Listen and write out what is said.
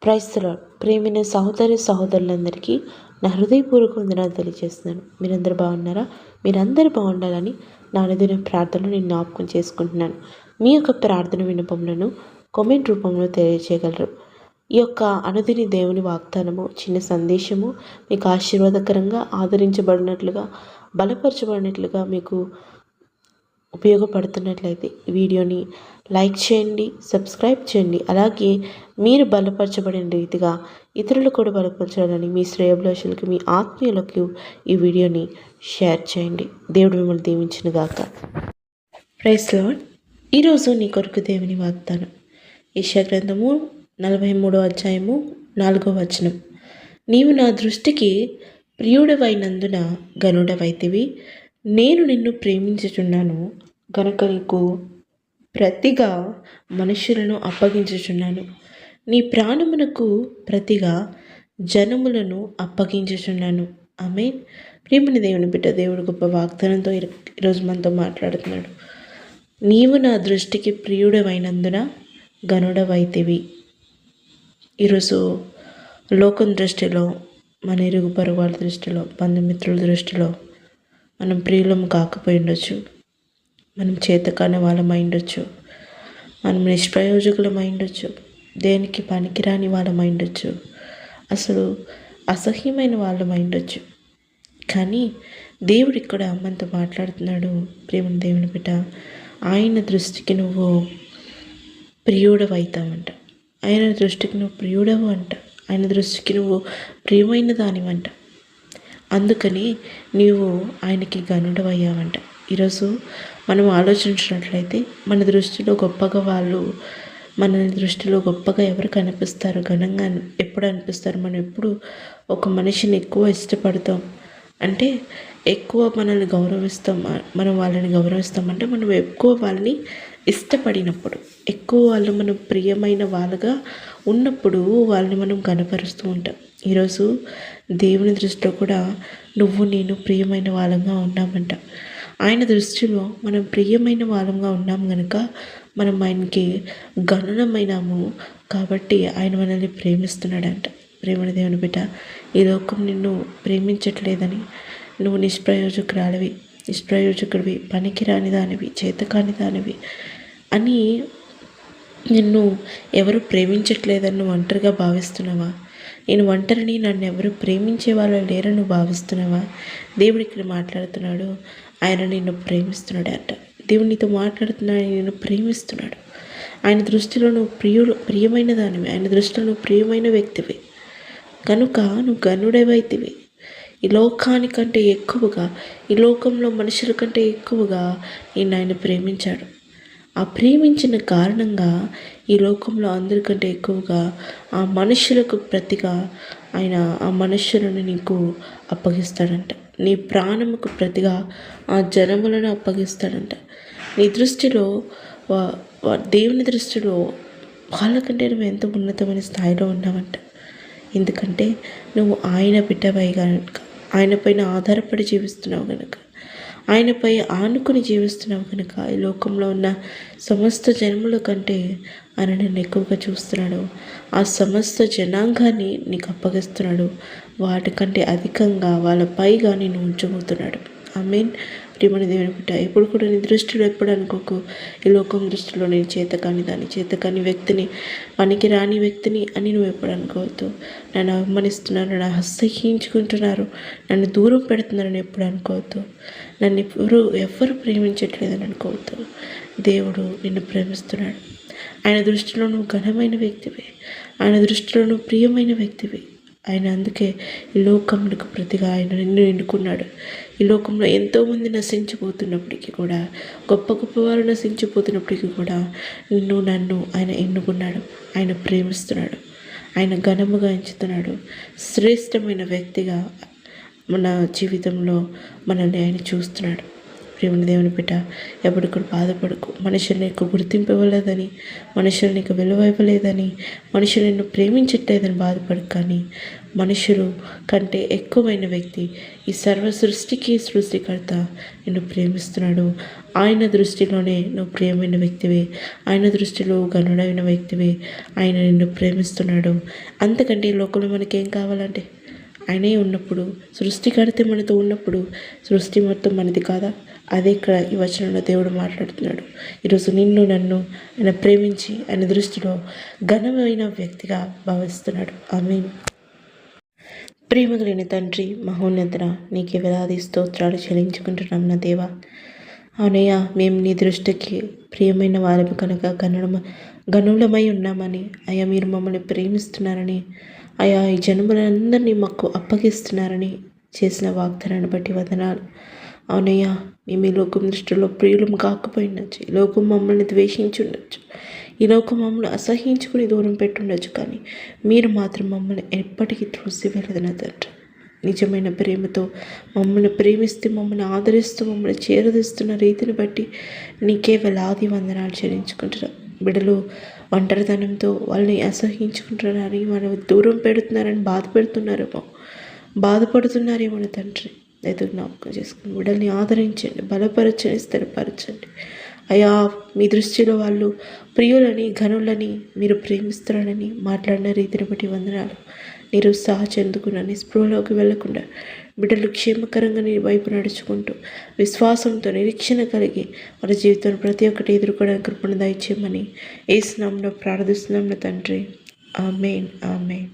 Praise the lord. ప్రియమైన సహోదరులందరికీ నా హృదయపూర్వక వందనాలు తెలియజేస్తున్నాను. మీరందరూ బాగున్నారా? మీరందరూ బాగుండాలని నా అనుదిన ప్రార్థనలు నేను జ్ఞాపకం చేసుకుంటున్నాను. మీ యొక్క ప్రార్థన విన్నపములను కామెంట్ రూపంలో తెలియజేయగలరు. ఈ యొక్క అనుదిన దేవుని వాగ్దానము, చిన్న సందేశము మీకు ఆశీర్వాదకరంగా ఆదరించబడినట్లుగా, బలపరచబడినట్లుగా మీకు ఉపయోగపడుతున్నట్లయితే ఈ వీడియోని లైక్ చేయండి, సబ్స్క్రైబ్ చేయండి. అలాగే మీరు బలపరచబడిన రీతిగా ఇతరులు కూడా బలపరచాలని మీ శ్రేయోభిలాషులకు, మీ ఆత్మీయులకు ఈ వీడియోని షేర్ చేయండి. దేవుడు మిమ్మల్ని దీవించును గాక. Praise the lord. ఈరోజు నీ కొరకు దేవుని వాగ్దానం యెషయా గ్రంథము 43వ అధ్యాయము 4వ వచనం. నీవు నా దృష్టికి ప్రియుడవైనందున గనుడవైతివి, నేను నిన్ను ప్రేమించుచున్నాను గనుక నీకు ప్రతిగా మనుషులను అప్పగించుచున్నాను, నీ ప్రాణమునకు ప్రతిగా జనములను అప్పగించుచున్నాను. ఆమేన్. ప్రియమైన దేవుని బిడ్డ, దేవుడు గొప్ప వాగ్దానంతో ఈరోజు మనతో మాట్లాడుతున్నాడు. నీవు నా దృష్టికి ప్రియుడవైనందున గనుడవైతివి. ఈరోజు లోకం దృష్టిలో, మన ఇరుగు పొరుగు వాళ్ళ దృష్టిలో, బంధుమిత్రుల దృష్టిలో మనం ప్రియులం కాకపోయి ఉండొచ్చు, మనం చేతకాని వాళ్ళమై ఉండొచ్చు, మనం నిష్ప్రయోజకులమై ఉండొచ్చు, దేనికి పనికిరాని వాళ్ళమై ఉండొచ్చు, అసలు అసహ్యమైన వాళ్ళమై ఉండొచ్చు. కానీ దేవుడు ఇక్కడ మనతో మాట్లాడుతున్నాడు. ప్రేమ దేవుని బిడ్డ, ఆయన దృష్టికి నువ్వు ప్రియుడవైతావంట. ఆయన దృష్టికి నువ్వు ప్రియుడవు అంట. ఆయన దృష్టికి నువ్వు ప్రియమైన దానివంట. అందుకని నీవు ఆయనకి గనుడవయ్యావంట. ఈరోజు మనం ఆలోచించినట్లయితే మన దృష్టిలో గొప్పగా వాళ్ళు, మన దృష్టిలో గొప్పగా ఎవరు కనిపిస్తారు, ఘనంగా ఎప్పుడు అనిపిస్తారు? మనం ఎప్పుడు ఒక మనిషిని ఎక్కువ ఇష్టపడతాం అంటే, ఎక్కువ మనల్ని గౌరవిస్తాం, మనం వాళ్ళని గౌరవిస్తామంటే మనం ఎక్కువ వాళ్ళని ఇష్టపడినప్పుడు, ఎక్కువ వాళ్ళు మనం ప్రియమైన వాళ్ళగా ఉన్నప్పుడు వాళ్ళని మనం కనపరుస్తూ ఉంటాం. ఈరోజు దేవుని దృష్టిలో కూడా నువ్వు నేను ప్రియమైన వాళ్ళంగా ఉన్నామంట. ఆయన దృష్టిలో మనం ప్రియమైన వాళ్ళంగా ఉన్నాం కనుక మనం ఆయనకి గణనమైనాము కాబట్టి ఆయన మనల్ని ప్రేమిస్తున్నాడంట. ప్రేమని దేవుని బిడ్డ, ఈ లోకం నిన్ను ప్రేమించట్లేదని, నువ్వు నిష్ప్రయోజకుడివి, పనికిరాని దానివి, చేతకాని దానివి అని నిన్ను ఎవరు ప్రేమించట్లేదని నువ్వు ఒంటరిగా భావిస్తున్నావా? నేను ఒంటరిని, నన్ను ఎవరు ప్రేమించే వాళ్ళు లేరని నువ్వు భావిస్తున్నావా? దేవుడు ఇక్కడ మాట్లాడుతున్నాడు. ఆయన నిన్ను ప్రేమిస్తున్నాడు అంట. దేవుడు నీతో మాట్లాడుతున్నాడు, నిన్ను ప్రేమిస్తున్నాడు. ఆయన దృష్టిలో నువ్వు ప్రియమైన దానివి, ఆయన దృష్టిలో నువ్వు ప్రియమైన వ్యక్తివి కనుక నువ్వు గనుడవైతివి. ఈ లోకానికంటే ఎక్కువగా, ఈ లోకంలో మనుషుల కంటే ఎక్కువగా నిన్ను ఆయన ప్రేమించాడు. ఆ ప్రేమించిన కారణంగా ఈ లోకంలో అందరికంటే ఎక్కువగా ఆ మనుషులకు ప్రతిగా ఆయన ఆ మనుషులను నీకు అప్పగిస్తాడంట. నీ ప్రాణముకు ప్రతిగా ఆ జనములను అప్పగిస్తాడంట. నీ దృష్టిలో దేవుని దృష్టిలో వాళ్ళకంటే నువ్వు ఎంతో ఉన్నతమైన స్థాయిలో ఉన్నావంట. ఎందుకంటే నువ్వు ఆయన బిడ్డవై కనుక, ఆయన పైన ఆధారపడి జీవిస్తున్నావు కనుక, ఆయనపై ఆనుకుని జీవిస్తున్నావు కనుక ఈ లోకంలో ఉన్న సమస్త జనముల కంటే ఆయన నిన్ను ఎక్కువగా చూస్తున్నాడు. ఆ సమస్త జనాంగాన్ని నీకు అప్పగిస్తున్నాడు. వాటికంటే అధికంగా వాళ్ళ పైగా నేను ఉంచబోతున్నాడు. ఆమేన్. ప్రియమైన దేవుని బిడ్డ, ఎప్పుడు కూడా నీ దృష్టిలో ఎప్పుడు అనుకోకు, ఈ లోకం దృష్టిలో నేను చేతకాని వ్యక్తిని, పనికి రాని వ్యక్తిని అని నువ్వు ఎప్పుడు అనుకోవద్దు. నన్ను అవమానిస్తున్నారు, నన్ను అసహ్యించుకుంటున్నారు, నన్ను దూరం పెడుతున్నారని ఎప్పుడు అనుకోవద్దు. నన్ను ఎవరు ప్రేమించట్లేదని అనుకోవద్దు. దేవుడు నిన్ను ప్రేమిస్తున్నాడు. ఆయన దృష్టిలో నువ్వు ఘనమైన వ్యక్తివి, ఆయన దృష్టిలో నువ్వు ప్రియమైన వ్యక్తివి. ఆయన అందుకే ఈ లోకములకు ప్రతిగా ఆయన నిన్ను ఎన్నుకున్నాడు. ఈ లోకంలో ఎంతోమంది నశించిపోతున్నప్పటికీ కూడా, గొప్ప గొప్ప వారు నశించిపోతున్నప్పటికీ కూడా నన్ను ఆయన ఎన్నుకున్నాడు. ఆయన ప్రేమిస్తున్నాడు, ఆయన ఘనముగా ఎంచుతున్నాడు. శ్రేష్టమైన వ్యక్తిగా మన జీవితంలో మనల్ని ఆయన చూస్తున్నాడు. ప్రేమని దేవుని బిడ్డ ఎప్పుడు కూడా బాధపడకు. మనుషులు నీకు గుర్తింపు ఇవ్వలేదని, మనుషులు నీకు విలువ ఇవ్వలేదని, మనుషులు నిన్ను ప్రేమించట్లేదని బాధపడకు. కానీ మనుషులు కంటే ఎక్కువైన వ్యక్తి, ఈ సర్వ సృష్టికి సృష్టికర్త నిన్ను ప్రేమిస్తున్నాడు. ఆయన దృష్టిలోనే నువ్వు ప్రియమైన వ్యక్తివి, ఆయన దృష్టిలో గనుడైన వ్యక్తివి. ఆయన నిన్ను ప్రేమిస్తున్నాడు. అంతకంటే ఈ లోకంలో మనకేం కావాలంటే, ఆయనే ఉన్నప్పుడు, సృష్టికర్త మనతో ఉన్నప్పుడు సృష్టి మొత్తం మనది కాదా? అదే ఇక్కడ ఈ వచనంలో దేవుడు మాట్లాడుతున్నాడు. ఈరోజు నిన్ను నన్ను ఆయన ప్రేమించి ఆయన దృష్టిలో ఘనమైన వ్యక్తిగా భావిస్తున్నాడు. ఆమేన్. ప్రేమ కలిగిన తండ్రి, మహోన్నతుడా, నీకే వేలాది స్తోత్రాలు చెల్లించుకుంటున్నాం నా దేవా. అవునయ్యా, మేము నీ దృష్టికి ప్రియమైన వారము కనుక గనులమై ఉన్నామని, అయ్యా మీరు మమ్మల్ని ప్రేమిస్తున్నారని, అయ్యా ఈ జన్మలందరినీ మాకు అప్పగిస్తున్నారని చేసిన వాగ్దానాన్ని బట్టి వదనాలు. అవునయ్యా, మేము ఈ లోకం దృష్టిలో ప్రియులం కాకపోయిండొచ్చు, ఈ లోకం మమ్మల్ని ద్వేషించుండొచ్చు, ఈ లోకం మమ్మల్ని అసహించుకుని దూరం పెట్టుండొచ్చు, కానీ మీరు మాత్రం మమ్మల్ని ఎప్పటికీ త్రోసివేయలేదు నా తండ్రి. నిజమైన ప్రేమతో మమ్మల్ని ప్రేమిస్తూ, మమ్మల్ని ఆదరిస్తూ, మమ్మల్ని చేరదీస్తున్న రీతిని బట్టి నీకే వేలాది వందనాలు చెల్లించుకుంటున్నాం. బిడ్డలు ఒంటరితనంతో వాళ్ళని అసహించుకుంటున్నారని, వాళ్ళని దూరం పెడుతున్నారని బాధపడుతున్నారేమో నా తండ్రి. అయితే జ్ఞాపకం చేసుకుని బిడ్డల్ని ఆదరించండి, బలపరచండి, స్థిరపరచండి. అయ్యా మీ దృష్టిలో వాళ్ళు ప్రియులని, ఘనులని, మీరు ప్రేమిస్తున్నారని మాట్లాడిన రీతిని బట్టి వందనాలు. నిరుత్సాహ చెందుకున్న నిస్పృహలోకి వెళ్లకుండా బిడ్డలు క్షేమకరంగా నీ వైపు నడుచుకుంటూ విశ్వాసంతో నిరీక్షణ కలిగి మన జీవితంలో ప్రతి ఒక్కటి ఎదుర్కోవడానికి కృపను దయచేయమని యేసు నామములో ప్రార్థిస్తున్నాం నా తండ్రి. ఆమేన్, ఆమేన్.